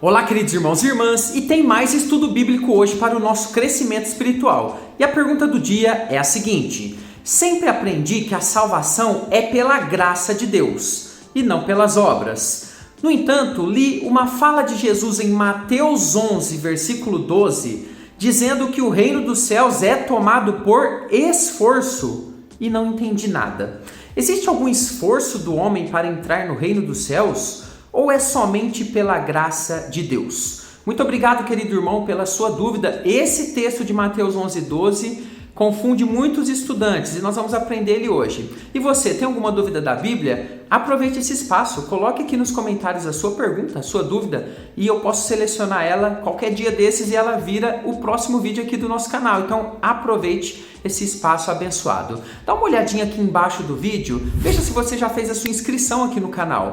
Olá, queridos irmãos e irmãs, e tem mais estudo bíblico hoje para o nosso crescimento espiritual. E a pergunta do dia é a seguinte: sempre aprendi que a salvação é pela graça de Deus e não pelas obras. No entanto, li uma fala de Jesus em Mateus 11, versículo 12, dizendo que o reino dos céus é tomado por esforço, e não entendi nada. Existe algum esforço do homem para entrar no reino dos céus? Ou é somente pela graça de Deus? Muito obrigado, querido irmão, pela sua dúvida. Esse texto de Mateus 11, 12 confunde muitos estudantes e nós vamos aprender ele hoje. E você, tem alguma dúvida da Bíblia? Aproveite esse espaço, coloque aqui nos comentários a sua pergunta, a sua dúvida, e eu posso selecionar ela qualquer dia desses e ela vira o próximo vídeo aqui do nosso canal. Então aproveite esse espaço abençoado. Dá uma olhadinha aqui embaixo do vídeo, veja se você já fez a sua inscrição aqui no canal.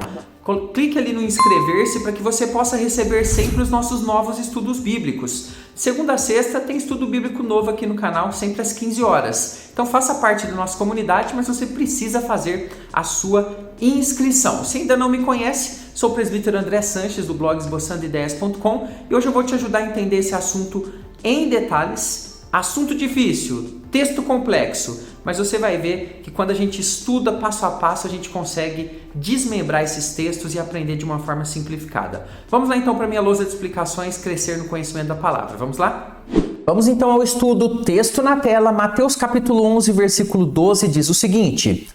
Clique ali no inscrever-se para que você possa receber sempre os nossos novos estudos bíblicos. Segunda a sexta tem estudo bíblico novo aqui no canal, sempre às 15 horas. Então faça parte da nossa comunidade, mas você precisa fazer a sua inscrição. Se ainda não me conhece, sou o presbítero André Sanches do blog esboçandoideias.com e hoje eu vou te ajudar a entender esse assunto em detalhes. Assunto difícil, texto complexo, mas você vai ver que quando a gente estuda passo a passo, a gente consegue desmembrar esses textos e aprender de uma forma simplificada. Vamos lá então para a minha lousa de explicações, crescer no conhecimento da palavra. Vamos lá? Vamos então ao estudo, texto na tela. Mateus capítulo 11, versículo 12 diz o seguinte: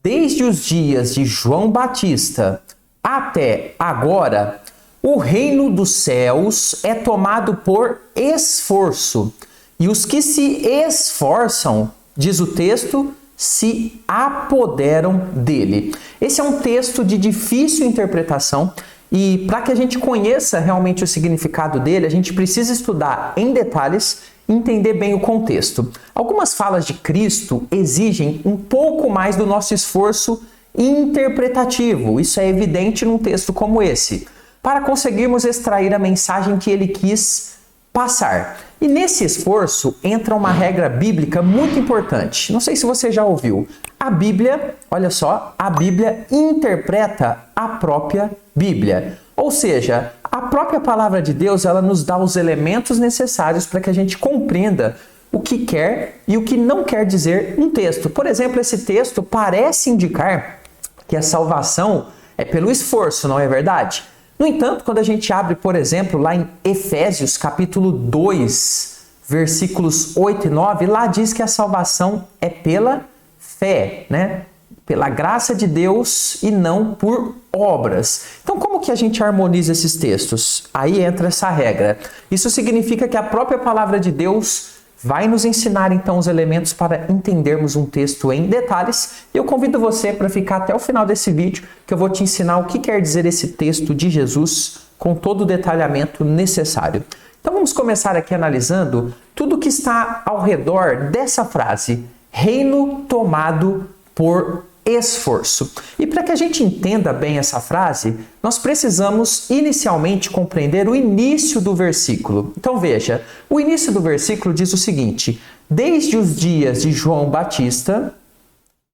desde os dias de João Batista até agora, o reino dos céus é tomado por esforço, e os que se esforçam, diz o texto, se apoderam dele. Esse é um texto de difícil interpretação e para que a gente conheça realmente o significado dele, a gente precisa estudar em detalhes e entender bem o contexto. Algumas falas de Cristo exigem um pouco mais do nosso esforço interpretativo. Isso é evidente num texto como esse, para conseguirmos extrair a mensagem que ele quis passar. E nesse esforço entra uma regra bíblica muito importante. Não sei se você já ouviu. A Bíblia, olha só, a Bíblia interpreta a própria Bíblia. Ou seja, a própria palavra de Deus, ela nos dá os elementos necessários para que a gente compreenda o que quer e o que não quer dizer um texto. Por exemplo, esse texto parece indicar que a salvação é pelo esforço, não é verdade? No entanto, quando a gente abre, por exemplo, lá em Efésios capítulo 2, versículos 8 e 9, lá diz que a salvação é pela fé, né? Pela graça de Deus e não por obras. Então, como que a gente harmoniza esses textos? Aí entra essa regra. Isso significa que a própria palavra de Deus vai nos ensinar então os elementos para entendermos um texto em detalhes. E eu convido você para ficar até o final desse vídeo, que eu vou te ensinar o que quer dizer esse texto de Jesus com todo o detalhamento necessário. Então vamos começar aqui analisando tudo que está ao redor dessa frase: reino tomado por esforço. E para que a gente entenda bem essa frase, nós precisamos inicialmente compreender o início do versículo. Então veja, o início do versículo diz o seguinte: desde os dias de João Batista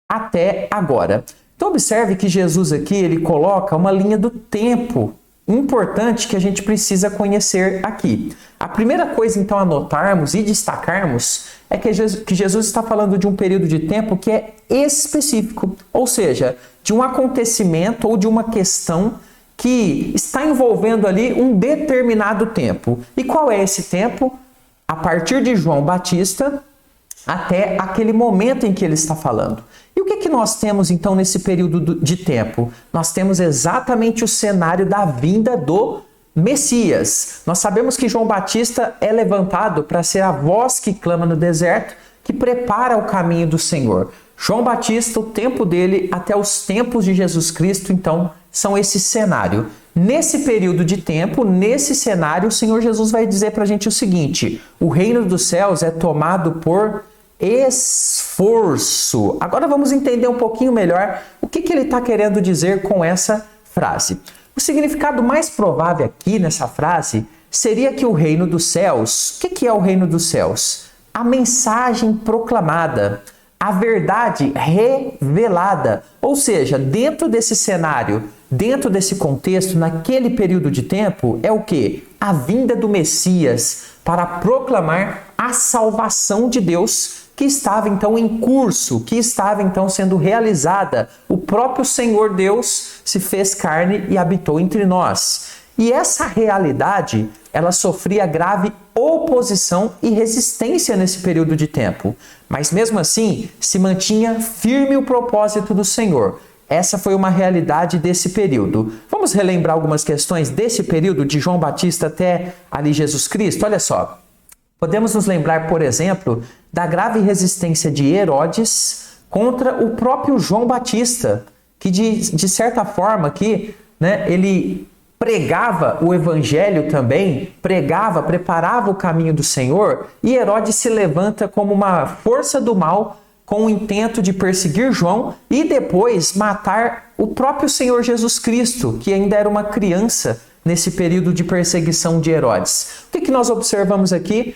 até agora. Então observe que Jesus aqui ele coloca uma linha do tempo importante que a gente precisa conhecer aqui. A primeira coisa então a notarmos e destacarmos é que Jesus está falando de um período de tempo que é específico, ou seja, de um acontecimento ou de uma questão que está envolvendo ali um determinado tempo. E qual é esse tempo? A partir de João Batista até aquele momento em que ele está falando. E o que nós temos então nesse período de tempo? Nós temos exatamente o cenário da vinda do Messias. Nós sabemos que João Batista é levantado para ser a voz que clama no deserto, que prepara o caminho do Senhor. João Batista, o tempo dele até os tempos de Jesus Cristo, então, são esse cenário. Nesse período de tempo, nesse cenário, o Senhor Jesus vai dizer para a gente o seguinte: o reino dos céus é tomado por esforço. Agora vamos entender um pouquinho melhor o que ele está querendo dizer com essa frase. O significado mais provável aqui nessa frase seria que o reino dos céus, o que é o reino dos céus? A mensagem proclamada, a verdade revelada. Ou seja, dentro desse cenário dentro desse contexto, naquele período de tempo, é o quê? A vinda do Messias para proclamar a salvação de Deus que estava então em curso, que estava então sendo realizada. O próprio Senhor Deus se fez carne e habitou entre nós. E essa realidade, ela sofria grave oposição e resistência nesse período de tempo. Mas mesmo assim, se mantinha firme o propósito do Senhor. Essa foi uma realidade desse período. Vamos relembrar algumas questões desse período de João Batista até ali Jesus Cristo? Olha só. Podemos nos lembrar, por exemplo, da grave resistência de Herodes contra o próprio João Batista, que de certa forma aqui, ele pregava o evangelho também, preparava o caminho do Senhor, e Herodes se levanta como uma força do mal com o intento de perseguir João e depois matar o próprio Senhor Jesus Cristo, que ainda era uma criança nesse período de perseguição de Herodes. O que nós observamos aqui?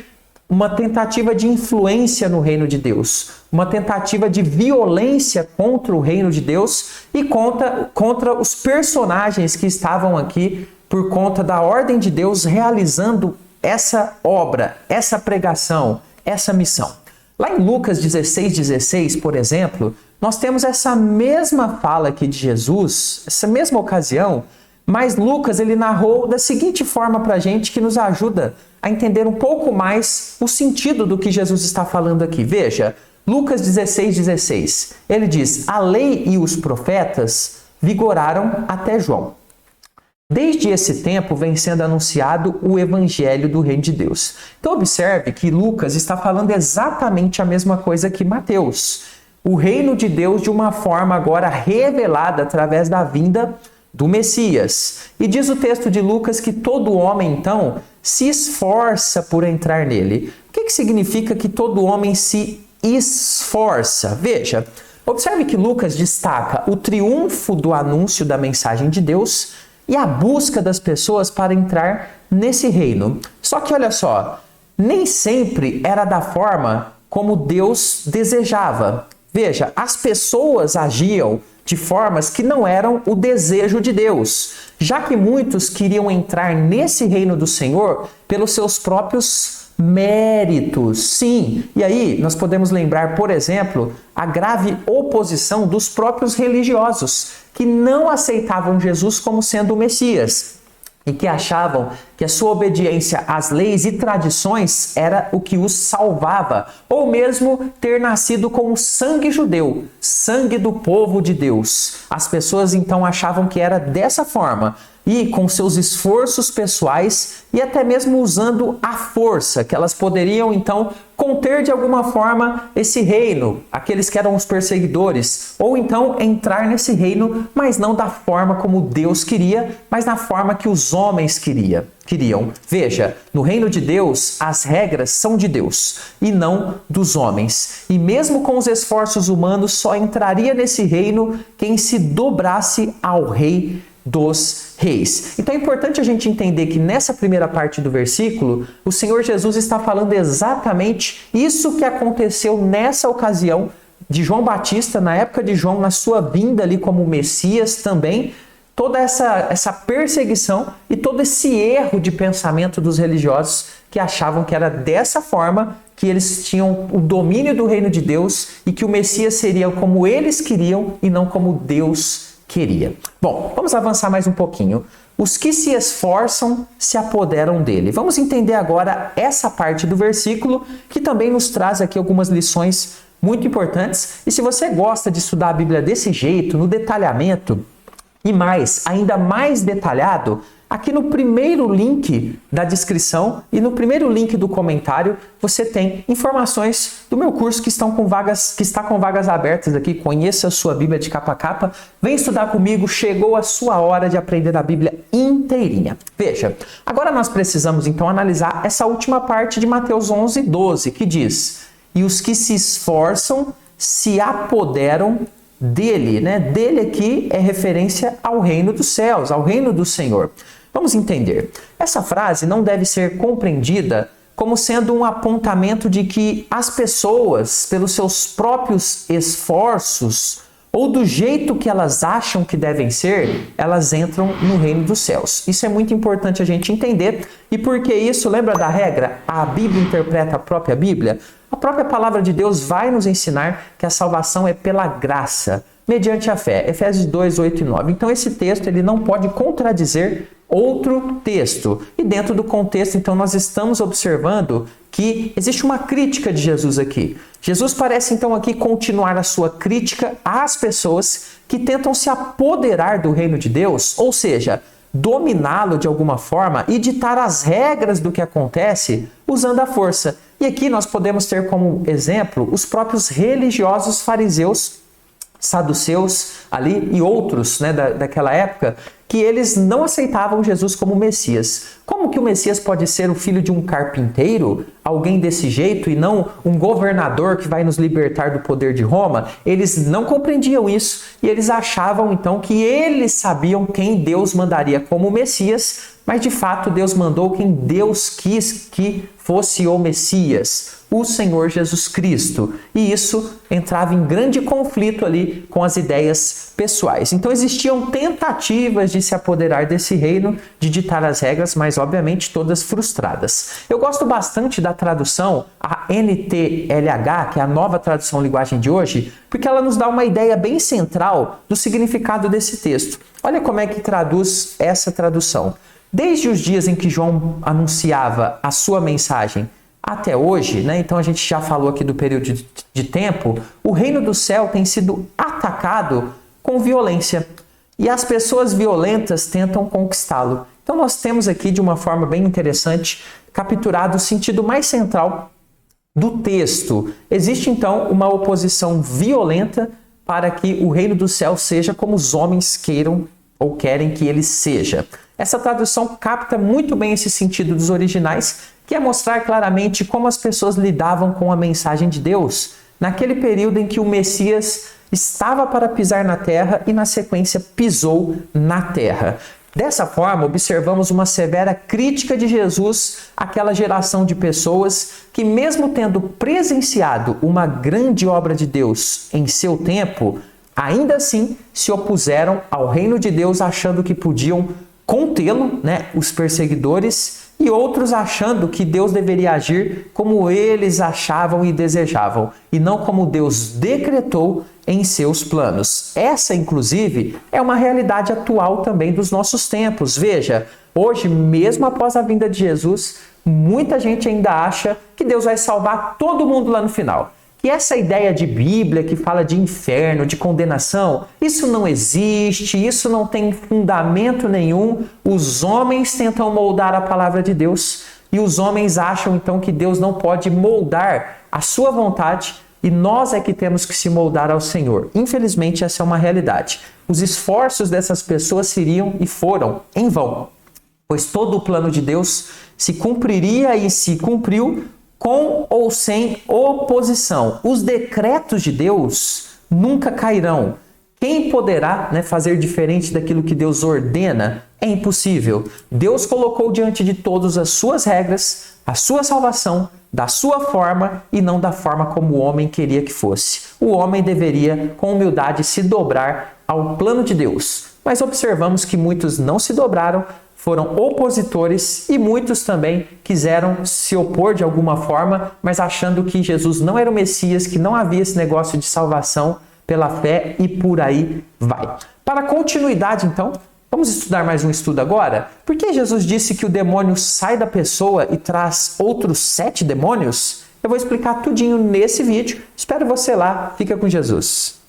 Uma tentativa de influência no reino de Deus, uma tentativa de violência contra o reino de Deus e contra os personagens que estavam aqui por conta da ordem de Deus realizando essa obra, essa pregação, essa missão. Lá em Lucas 16:16, por exemplo, nós temos essa mesma fala aqui de Jesus, essa mesma ocasião, mas Lucas ele narrou da seguinte forma para a gente que nos ajuda a entender um pouco mais o sentido do que Jesus está falando aqui. Veja, Lucas 16:16, ele diz: a lei e os profetas vigoraram até João. Desde esse tempo vem sendo anunciado o evangelho do reino de Deus. Então observe que Lucas está falando exatamente a mesma coisa que Mateus. O reino de Deus de uma forma agora revelada através da vinda do Messias. E diz o texto de Lucas que todo homem, então, se esforça por entrar nele. O que significa que todo homem se esforça? Veja, observe que Lucas destaca o triunfo do anúncio da mensagem de Deus e a busca das pessoas para entrar nesse reino. Só que olha só, nem sempre era da forma como Deus desejava. Veja, as pessoas agiam de formas que não eram o desejo de Deus, já que muitos queriam entrar nesse reino do Senhor pelos seus próprios méritos. Sim, e aí nós podemos lembrar, por exemplo, a grave oposição dos próprios religiosos, que não aceitavam Jesus como sendo o Messias e que achavam que a sua obediência às leis e tradições era o que os salvava, ou mesmo ter nascido com o sangue judeu, sangue do povo de Deus. As pessoas então achavam que era dessa forma, e com seus esforços pessoais e até mesmo usando a força, que elas poderiam então conter de alguma forma esse reino, aqueles que eram os perseguidores, ou então entrar nesse reino, mas não da forma como Deus queria, mas na forma que os homens queriam. Veja, no reino de Deus, as regras são de Deus e não dos homens. E mesmo com os esforços humanos, só entraria nesse reino quem se dobrasse ao Rei dos Reis. Então é importante a gente entender que nessa primeira parte do versículo, o Senhor Jesus está falando exatamente isso que aconteceu nessa ocasião de João Batista, na época de João, na sua vinda ali como Messias também, toda essa perseguição e todo esse erro de pensamento dos religiosos que achavam que era dessa forma que eles tinham o domínio do reino de Deus e que o Messias seria como eles queriam e não como Deus queria. Bom, vamos avançar mais um pouquinho. Os que se esforçam se apoderam dele. Vamos entender agora essa parte do versículo que também nos traz aqui algumas lições muito importantes. E se você gosta de estudar a Bíblia desse jeito, no detalhamento, e mais, ainda mais detalhado, aqui no primeiro link da descrição e no primeiro link do comentário, você tem informações do meu curso que está com vagas abertas aqui. Conheça a sua Bíblia de capa a capa. Vem estudar comigo, chegou a sua hora de aprender a Bíblia inteirinha. Veja, agora nós precisamos então analisar essa última parte de Mateus 11:12, que diz: e os que se esforçam se apoderam dele, né? Dele aqui é referência ao reino dos céus, ao reino do Senhor. Vamos entender. Essa frase não deve ser compreendida como sendo um apontamento de que as pessoas, pelos seus próprios esforços, ou do jeito que elas acham que devem ser, elas entram no reino dos céus. Isso é muito importante a gente entender. E por que isso? Lembra da regra? A Bíblia interpreta a própria Bíblia? A própria palavra de Deus vai nos ensinar que a salvação é pela graça, mediante a fé. Efésios 2, 8 e 9. Então esse texto ele não pode contradizer outro texto. E dentro do contexto, então, nós estamos observando que existe uma crítica de Jesus aqui. Jesus parece, então, aqui continuar a sua crítica às pessoas que tentam se apoderar do reino de Deus, ou seja, dominá-lo de alguma forma e ditar as regras do que acontece usando a força. E aqui nós podemos ter como exemplo os próprios religiosos fariseus, saduceus ali e outros, né, daquela época, que eles não aceitavam Jesus como Messias. Como que o Messias pode ser o filho de um carpinteiro? Alguém desse jeito e não um governador que vai nos libertar do poder de Roma? Eles não compreendiam isso e eles achavam então que eles sabiam quem Deus mandaria como Messias, mas de fato Deus mandou quem Deus quis que fosse o Messias, o Senhor Jesus Cristo. E isso entrava em grande conflito ali com as ideias pessoais. Então existiam tentativas de se apoderar desse reino, de ditar as regras, mas obviamente todas frustradas. Eu gosto bastante da tradução, a NTLH, que é a nova tradução linguagem de hoje, porque ela nos dá uma ideia bem central do significado desse texto. Olha como é que traduz essa tradução. Desde os dias em que João anunciava a sua mensagem até hoje, né? Então a gente já falou aqui do período de tempo, o reino do céu tem sido atacado com violência e as pessoas violentas tentam conquistá-lo. Então nós temos aqui de uma forma bem interessante capturado o sentido mais central do texto. Existe então uma oposição violenta para que o reino do céu seja como os homens queiram ou querem que ele seja. Essa tradução capta muito bem esse sentido dos originais, que é mostrar claramente como as pessoas lidavam com a mensagem de Deus naquele período em que o Messias estava para pisar na terra e, na sequência, pisou na terra. Dessa forma, observamos uma severa crítica de Jesus àquela geração de pessoas que, mesmo tendo presenciado uma grande obra de Deus em seu tempo, ainda assim se opuseram ao reino de Deus, achando que podiam contê-lo, né, os perseguidores, e outros achando que Deus deveria agir como eles achavam e desejavam, e não como Deus decretou em seus planos. Essa, inclusive, é uma realidade atual também dos nossos tempos. Veja, hoje, mesmo após a vinda de Jesus, muita gente ainda acha que Deus vai salvar todo mundo lá no final. E essa ideia de Bíblia que fala de inferno, de condenação, isso não existe, isso não tem fundamento nenhum. Os homens tentam moldar a palavra de Deus e os homens acham então que Deus não pode moldar a sua vontade e nós é que temos que se moldar ao Senhor. Infelizmente, essa é uma realidade. Os esforços dessas pessoas seriam e foram em vão, pois todo o plano de Deus se cumpriria e se cumpriu com ou sem oposição. Os decretos de Deus nunca cairão. Quem poderá, né, fazer diferente daquilo que Deus ordena? É impossível. Deus colocou diante de todos as suas regras, a sua salvação, da sua forma e não da forma como o homem queria que fosse. O homem deveria, com humildade, se dobrar ao plano de Deus. Mas observamos que muitos não se dobraram, foram opositores e muitos também quiseram se opor de alguma forma, mas achando que Jesus não era o Messias, que não havia esse negócio de salvação pela fé e por aí vai. Para continuidade, então, vamos estudar mais um estudo agora? Por que Jesus disse que o demônio sai da pessoa e traz outros 7 demônios? Eu vou explicar tudinho nesse vídeo. Espero você lá. Fica com Jesus.